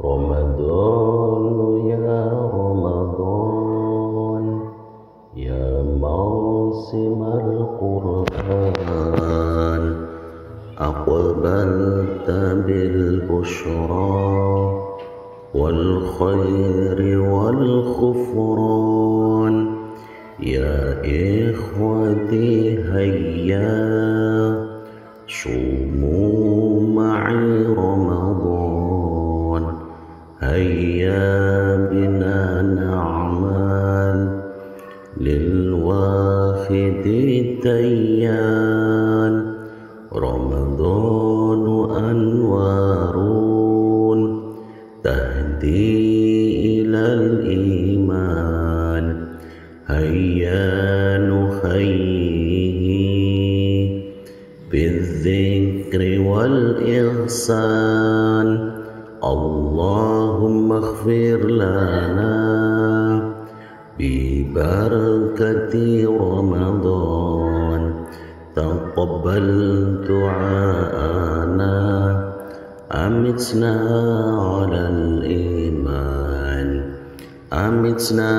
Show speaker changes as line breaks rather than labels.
رمضان يا رمضان يا موسم القرآن، أقبلت بالبشرى والخير والغفران. يا إخوتي هيا صوموا معي رمضان، هيا بنا نعمل للواحد الديان. رمضان أنوار تهدي إلى الإيمان، هيا نحييه بالذكر والإحسان. اللهم اغفر لنا ببركة رمضان، تقبل دعاءنا، أمتنا على الإيمان، أمتنا